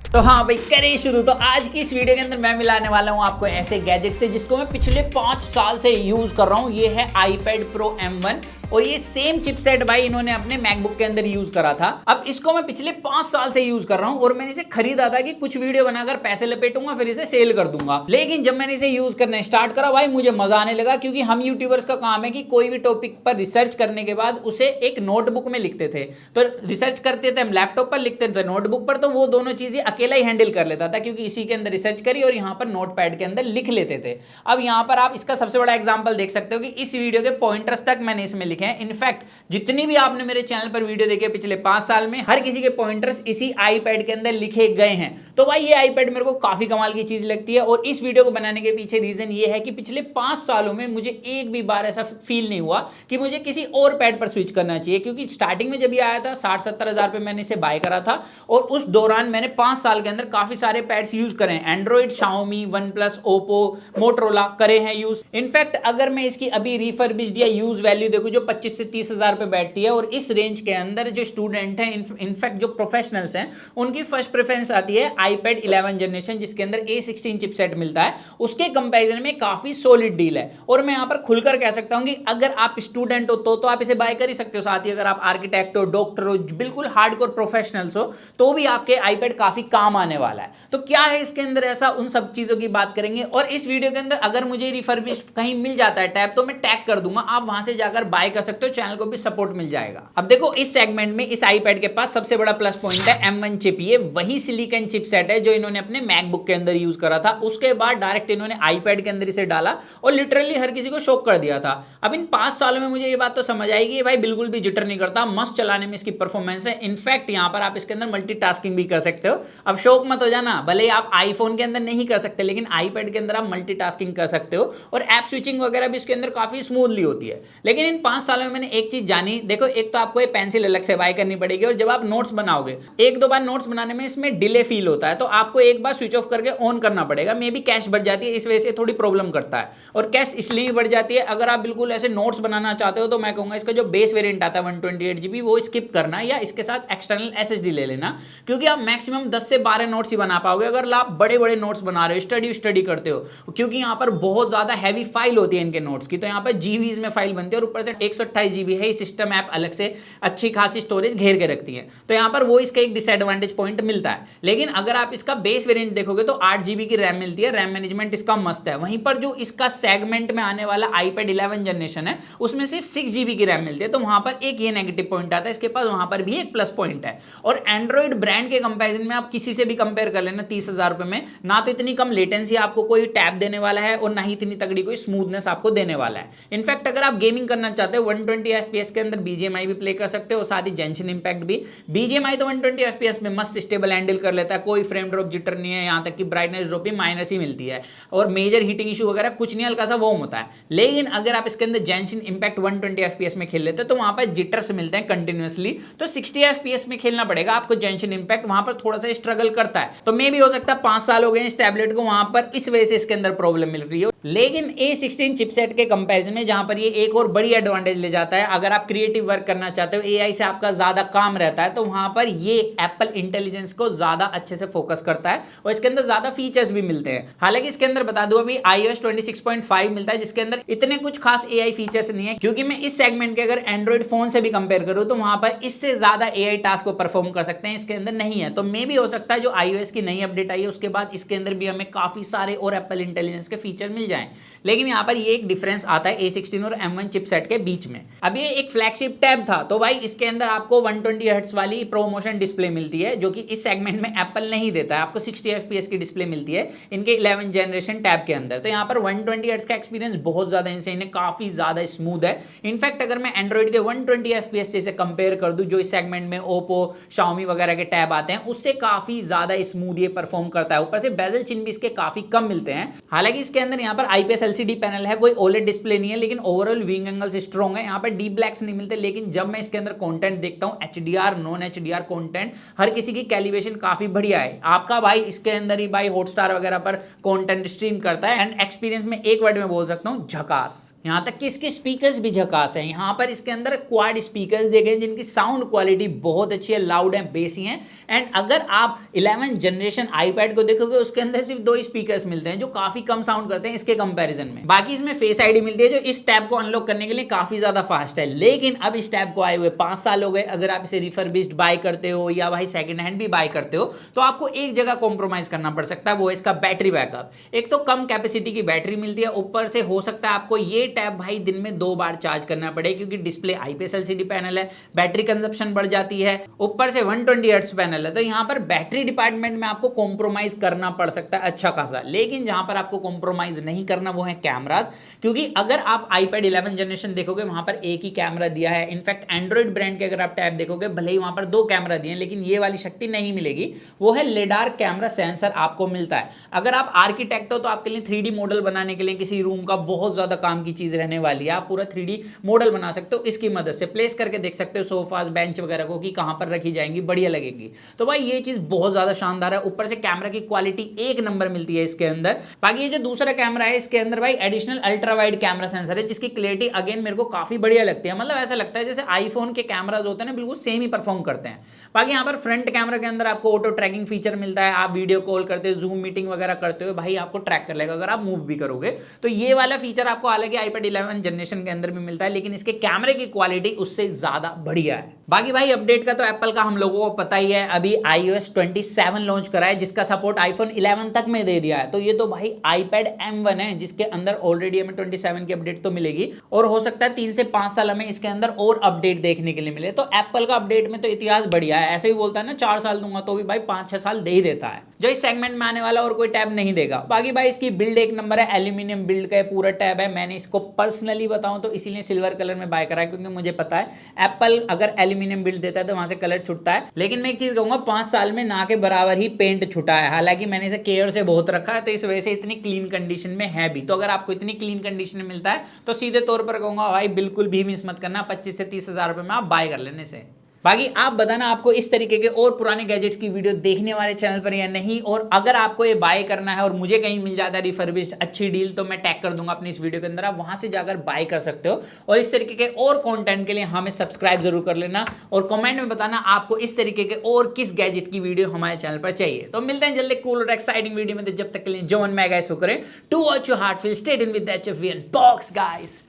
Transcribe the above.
तो हाँ भाई करें शुरू। तो आज की इस वीडियो के अंदर मैं मिलाने वाला हूँ आपको ऐसे गैजेट से जिसको मैं पिछले 5 साल से यूज कर रहा हूँ। ये है iPad Pro M1 और ये सेम चिपसेट भाई इन्होंने अपने मैकबुक के अंदर यूज करा था। अब इसको मैं पिछले 5 साल से यूज कर रहा हूँ और मैंने इसे खरीदा था कि कुछ वीडियो बनाकर पैसे लपेटूंगा फिर इसे सेल कर दूंगा। लेकिन जब मैंने इसे यूज करना स्टार्ट करा भाई मुझे मजा आने लगा, क्योंकि हम यूट्यूबर्स का काम है कि कोई भी टॉपिक पर रिसर्च करने के बाद उसे एक नोटबुक में लिखते थे। तो रिसर्च करते थे हम लैपटॉप पर, लिखते थे नोटबुक पर, तो वो दोनों चीजें अकेला ही हैंडल कर लेता था क्योंकि इसी के अंदर रिसर्च करी और यहाँ पर नोटपैड के अंदर लिख लेते थे। अब यहाँ पर आप इसका सबसे बड़ा एग्जांपल देख सकते हो कि इस वीडियो के पॉइंटर्स तक मैंने इसमें लिखे हैं। इनफैक्ट जितनी भी आपने मेरे चैनल पर वीडियो देखे पिछले 5 साल में, हर किसी के पॉइंटर्स इसी iPad के अंदर लिखे गए हैं। तो भाई ये iPad मेरे को काफी कमाल की चीज लगती है और इस वीडियो को बनाने के पीछे रीजन ये है कि पिछले 5 सालों में मुझे एक भी बार ऐसा फील नहीं हुआ कि मुझे किसी और पैड पर स्विच करना चाहिए। क्योंकि स्टार्टिंग में जब ये आया था 60-70 हजार पे मैंने इसे बाय करा था और उस दौरान मैंने 5 साल के अंदर काफी सारे पैड्स यूज करे हैं। Android, Xiaomi, one plus, Oppo, Motorola करे हैं यूज। इनफैक्ट अगर मैं इसकी अभी रिफर्बिश्ड या यूज वैल्यू देखूं जो 25 से 30 हजार पे बैठती है और इस रेंज के अंदर जो स्टूडेंट हैं, इनफैक्ट जो प्रोफेशनल्स हैं, उनकी फर्स्ट प्रेफरेंस आती है iPad 11 जनरेशन जिसके अंदर A16 चिपसेट मिलता है। उसके कंपैरिजन में काफी सॉलिड डील है और मैं यहां पर खुलकर कह सकता हूं कि अगर आप स्टूडेंट हो तो आप इसे बाय कर ही सकते हो। साथ ही अगर आप आर्किटेक्ट हो, डॉक्टर हो, बिल्कुल हार्डकोर प्रोफेशनल्स हो तो भी आपके iPad काफी काम आने वाला है। तो क्या है इसके अंदर ऐसा, उन सब चीजों की बात करेंगे। और इस वीडियो के अंदर अगर मुझे रिफर्बिश्ड कहीं मिल जाता है टैब तो मैं टैग कर दूंगा, आप वहां से जाकर बाय कर सकते हो, चैनल को भी सपोर्ट मिल जाएगा। अब देखो इस सेगमेंट में इस iPad के पास सबसे बड़ा प्लस पॉइंट है M1 चिप। ये वही सिलिकॉन चिपसेट है जो इन्होंने अपने मैकबुक के अंदर यूज करा था। उसके बाद डायरेक्ट इन्होंने iPad के अंदर इसे डाला और लिटरली हर किसी को शॉक कर दिया था। अब इन 5 सालों में मुझे ये बात तो समझ आएगी कि भाई बिल्कुल भी जिटर नहीं करता, मस्त चलाने में इसकी परफॉर्मेंस है। इनफैक्ट यहां पर आप इसके अंदर मल्टीटास्किंग भी कर सकते हो। अब शौक मत हो जाना, भले ही आप आईफोन के अंदर नहीं कर सकते लेकिन iPad के अंदर आप मल्टीटास्किंग कर सकते हो और ऐप स्विचिंग वगैरह भी इसके अंदर काफी स्मूथली होती है। लेकिन इन 5 सालों में मैंने एक चीज जानी, देखो एक तो आपको ये पेंसिल अलग से बाय करनी पड़ेगी और जब आप नोट्स बनाओगे 1-2 बार नोट्स बनाने में इसमें डिले फील होता है तो आपको एक बार स्विच ऑफ करके ऑन करना पड़ेगा। मे बी कैश बढ़ जाती है, इस वजह से थोड़ी प्रॉब्लम करता है। और कैश इसलिए भी बढ़ जाती है, अगर आप बिल्कुल ऐसे नोट्स बनाना चाहते हो तो मैं कहूंगा इसका जो बेस वेरिएंट आता है 128 GB वो स्किप करना या इसके साथ एक्सटर्नल SSD ले लेना, क्योंकि आप मैक्सिमम 10 से 12 नोट्स ही बना पाओगे अगर आप बड़े बड़े नोट्स बना रहे हो, स्टडी करते हो। क्योंकि यहाँ पर बहुत ज्यादा हैवी फाइल होती है इनके नोट्स की, तो यहाँ पर जीबीज में फाइल बनती है और ऊपर से 128 GB है। सिस्टम ऐप अलग से अच्छी खासी स्टोरेज घेर के रखती है, तो यहाँ पर वो इसका एक डिसएडवांटेज पॉइंट मिलता है। लेकिन अगर आप इसका बेस वेरिएंट देखोगे तो 8 GB की रैम मिलती है, रैम मैनेजमेंट इसका मस्त है। वहीं पर जो इसका सेगमेंट में आने वाला iPad 11 जनरेशन है उसमें सिर्फ 6 GB की रैम मिलती है, तो वहां पर एक ये नेगेटिव पॉइंट आता है। इसके पास वहां पर भी एक प्लस पॉइंट है। और एंड्रॉइड ब्रांड के कंपैरिजन में आप किसी से भी कंपेयर कर लेना 30 हजार रुपए में, ना तो इतनी कम लेटेंसी आपको कोई टैब देने वाला है और ना ही इतनी तगड़ी कोई स्मूथनेस आपको देने वाला है। इनफैक्ट अगर आप गेमिंग करना चाहते हो 120 FPS के अंदर BGMI भी प्ले कर सकते हो, साथ ही जेंशिन इंपैक्ट भी। BGMI तो 120 FPS में मस्त स्टेबल हैंडल कर लेता है, कोई फ्रेम ड्रॉप जिटर नहीं है, यहां तक कि ब्राइटनेस ड्रॉप भी माइनस ही मिलती है और मेजर हीटिंग इशू वगैरह कुछ नहीं, हल्का सा वार्म होता है। लेकिन अगर आप इसके अंदर जेंशिन इंपैक्ट 120 FPS में खेल लेते हैं तो वहां पर जिटर्स मिलते हैं कंटिन्यूअसली, तो 60 FPS में खेलना पड़ेगा आपको जेंशिन इंपैक्ट, वहां पर थोड़ा सा स्ट्रगल करता है। तो मे भी हो सकता है 5 साल हो गए इस टैबलेट को, वहां पर इस वजह से इसके अंदर प्रॉब्लम मिल रही है। लेकिन A16 चिपसेट के कंपैरिजन में जहां पर ये एक और बड़ी एडवांटेज ले जाता है, अगर आप क्रिएटिव वर्क करना चाहते हो, AI से आपका ज्यादा काम रहता है, तो वहां पर ये एप्पल इंटेलिजेंस को ज्यादा अच्छे से फोकस करता है और इसके अंदर ज्यादा फीचर्स भी मिलते हैं। हालांकि इसके अंदर बता दूं अभी iOS 26.5 मिलता है जिसके अंदर इतने कुछ खास AI फीचर्स नहीं है, क्योंकि मैं इस सेगमेंट के अगर एंड्रॉइड फोन से भी कंपेयर करूं तो वहां पर इससे ज्यादा AI टास्क को परफॉर्म कर सकते हैं, इसके अंदर नहीं है। तो मे भी हो सकता है जो iOS की नई अपडेट आई है उसके बाद इसके अंदर भी हमें काफी सारे और एप्पल इंटेलिजेंस के फीचर मिल जाएं। लेकिन यहाँ पर ये एक डिफरेंस आता है A16 और M1 चिपसेट के बीच में। अब ये एक फ्लैगशिप टैब था तो भाई इसके अंदर आपको 120 हर्ट्ज वाली प्रोमोशन डिस्प्ले मिलती है जो कि इस सेगमेंट में एप्पल नहीं देता है। आपको 60 FPS की डिस्प्ले मिलती है इनके 11 जनरेशन टैब के अंदर। तो यहाँ पर 120 हर्ट्ज का एक्सपीरियंस बहुत ज्यादा इंसेन है, काफी ज्यादा स्मूथ है। इनफैक्ट अगर मैं एंड्रॉइड के 120 FPS से कंपेयर कर दूं जो इस सेगमेंट में ओप्पो, शाओमी वगैरह के टैब आते हैं उससे काफी ज्यादा स्मूथ ये परफॉर्म करता है। ऊपर से बेजल चिन्ह भी इसके काफी कम मिलते हैं। हालांकि इसके अंदर यहाँ पर आईपीएस एलसीडी पैनल है, कोई ओलेड डिस्प्ले नहीं है, लेकिन ओवरऑल व्यूइंग एंगल्स स्ट्रॉन्ग है। यहाँ पर डीप ब्लैक्स नहीं मिलते, लेकिन जब मैं इसके अंदर कंटेंट देखता हूँ एचडीआर नॉन एचडीआर कंटेंट, हर किसी की कैलिब्रेशन काफी बढ़िया है। आपका भाई इसके अंदर ही भाई हॉटस्टार वगैरह पर कंटेंट स्ट्रीम करता है एंड एक्सपीरियंस में एक वर्ड में बोल सकता हूँ, झकास। यहां तक कि इसके स्पीकर्स भी झकास हैं। यहां पर इसके अंदर क्वाड स्पीकर्स देखे जिनकी साउंड क्वालिटी बहुत अच्छी है, लाउड है, बेसी हैं। एंड अगर आप 11 जनरेशन आईपैड को देखोगे उसके अंदर सिर्फ 2 स्पीकर्स मिलते हैं जो काफी कम साउंड करते हैं इसके कंपैरिजन में। बाकी इसमें फेस आईडी मिलती है जो इस टैब को अनलॉक करने के लिए काफी ज्यादा फास्ट है। लेकिन अब इस टैब को आए हुए 5 साल हो गए, अगर आप इसे रिफर्बिश्ड बाय करते हो या भाई सेकंड हैंड भी बाय करते हो तो आपको एक जगह कॉम्प्रोमाइज करना पड़ सकता है, वो है इसका बैटरी बैकअप। एक तो कम कैपेसिटी की बैटरी मिलती है, ऊपर से हो सकता है आपको ये टैब भाई दिन में 2 बार चार्ज करना पड़े क्योंकि डिस्प्ले आईपीएस एलसीडी पैनल है, बैटरी कंजप्शन बढ़ जाती है, ऊपर से 120 हर्ट्ज पैनल है, तो यहां पर बैटरी डिपार्टमेंट में आपको कॉम्प्रोमाइज करना पड़ सकता है अच्छा खासा। लेकिन जहां पर आपको कॉम्प्रोमाइज नहीं करना वो है कैमराज, क्योंकि अगर आप आईपैड 11 जनरेशन देखोगे वहां पर एक ही कैमरा दिया है। इनफैक्ट एंड्रॉइड ब्रांड के अगर आप टैब देखोगे भले ही वहां पर 2 कैमरा दिए हैं, लेकिन ये वाली शक्ति नहीं मिलेगी, वो है लिडार कैमरा सेंसर आपको मिलता है। अगर आप आर्किटेक्ट हो तो आपके लिए 3D मॉडल बनाने के लिए किसी रूम का बहुत ज्यादा काम की चीज रहने वाली है। आप पूरा 3D मॉडल बना सकते हो, इसकी मदद से प्लेस करके देख सकते हो सोफास बेंच वगैरह को कि कहां पर रखी जाएंगी, बढ़िया लगेगी। तो भाई ये चीज बहुत ज्यादा शानदार है। ऊपर से कैमरा की क्वालिटी एक नंबर मिलती है इसके अंदर। बाकी ये जो दूसरा कैमरा है इसके अंदर भाई additional ultra wide camera sensor है जिसकी क्लियरिटी अगेन मेरे को काफी बढ़िया लगती है। मतलब ऐसा लगता है जैसे आईफोन के कैमराज होते हैं ना, बिल्कुल सेम ही परफॉर्म करते हैं। बाकी यहाँ पर फ्रंट कैमरा के अंदर आपको ऑटो ट्रैकिंग फीचर मिलता है। आप वीडियो कॉल करते हो, जूम मीटिंग वगैरह करते हो, भाई आपको ट्रैक कर लेगा अगर आप मूव भी करोगे। तो ये वाला फीचर आपको हालांकि आईपैड 11 जनरेशन के अंदर भी मिलता है, लेकिन इसके कैमरे की क्वालिटी उससे ज्यादा बढ़िया है। बाकी भाई अपडेट का तो एप्पल का हम लोगों को पता ही है, अभी iOS 27 लॉन्च करा है जिसका सपोर्ट आईफोन 11 तक में दे दिया है। तो ये तो भाई iPad M1 है जिसके अंदर ऑलरेडी हमें 27 की अपडेट तो मिलेगी और हो सकता है 3 से 5 साल में इसके अंदर और अपडेट देखने के लिए मिले। तो एप्पल का अपडेट में तो इतिहास बढ़िया है, ऐसे ही बोलता है ना 4 साल दूंगा तो भी भाई 5-6 साल दे ही देता है, जो इस सेगमेंट में आने वाला और कोई टैब नहीं देगा। बाकी भाई इसकी बिल्ड एक नंबर है, एल्यूमिनियम बिल्ड का पूरा टैब है। मैंने इसको पर्सनली बताऊं तो इसीलिए सिल्वर कलर में बाय करा है क्योंकि मुझे पता है एप्पल अगर एल्यूमिनियम बिल्ड देता है तो वहां से कलर छुटता है। लेकिन मैं एक चीज कहूंगा 5 साल में ना के बराबर ही पेंट छुटा है। हालांकि मैंने इसे केयर से बहुत रखा है तो इस वजह से इतनी क्लीन कंडीशन में है भी। तो अगर आपको इतनी क्लीन कंडीशन में मिलता है तो सीधे तौर पर कहूंगा भाई बिल्कुल भी मिस मत करना, 25 से 30 हजार रुपए में आप बाय कर लेने से। बाकी आप बताना आपको इस तरीके के और पुराने गैजेट्स की वीडियो देखने वाले चैनल पर या नहीं, और अगर आपको ये बाय करना है और मुझे कहीं मिल जाता है रिफर्बिश्ड अच्छी डील तो मैं टैग कर दूंगा अपनी इस वीडियो के अंदर, आप वहां से जाकर बाय कर सकते हो। और इस तरीके के और कंटेंट के लिए हमें सब्सक्राइब जरूर कर लेना और कमेंट में बताना आपको इस तरीके के और किस गैजेट की वीडियो हमारे चैनल पर चाहिए। तो मिलते हैं जल्दी कूल और एक्साइटिंग वीडियो में, जब तक के लिए जो मन में गाइस वो करें to watch your heart feel state in with that box guys.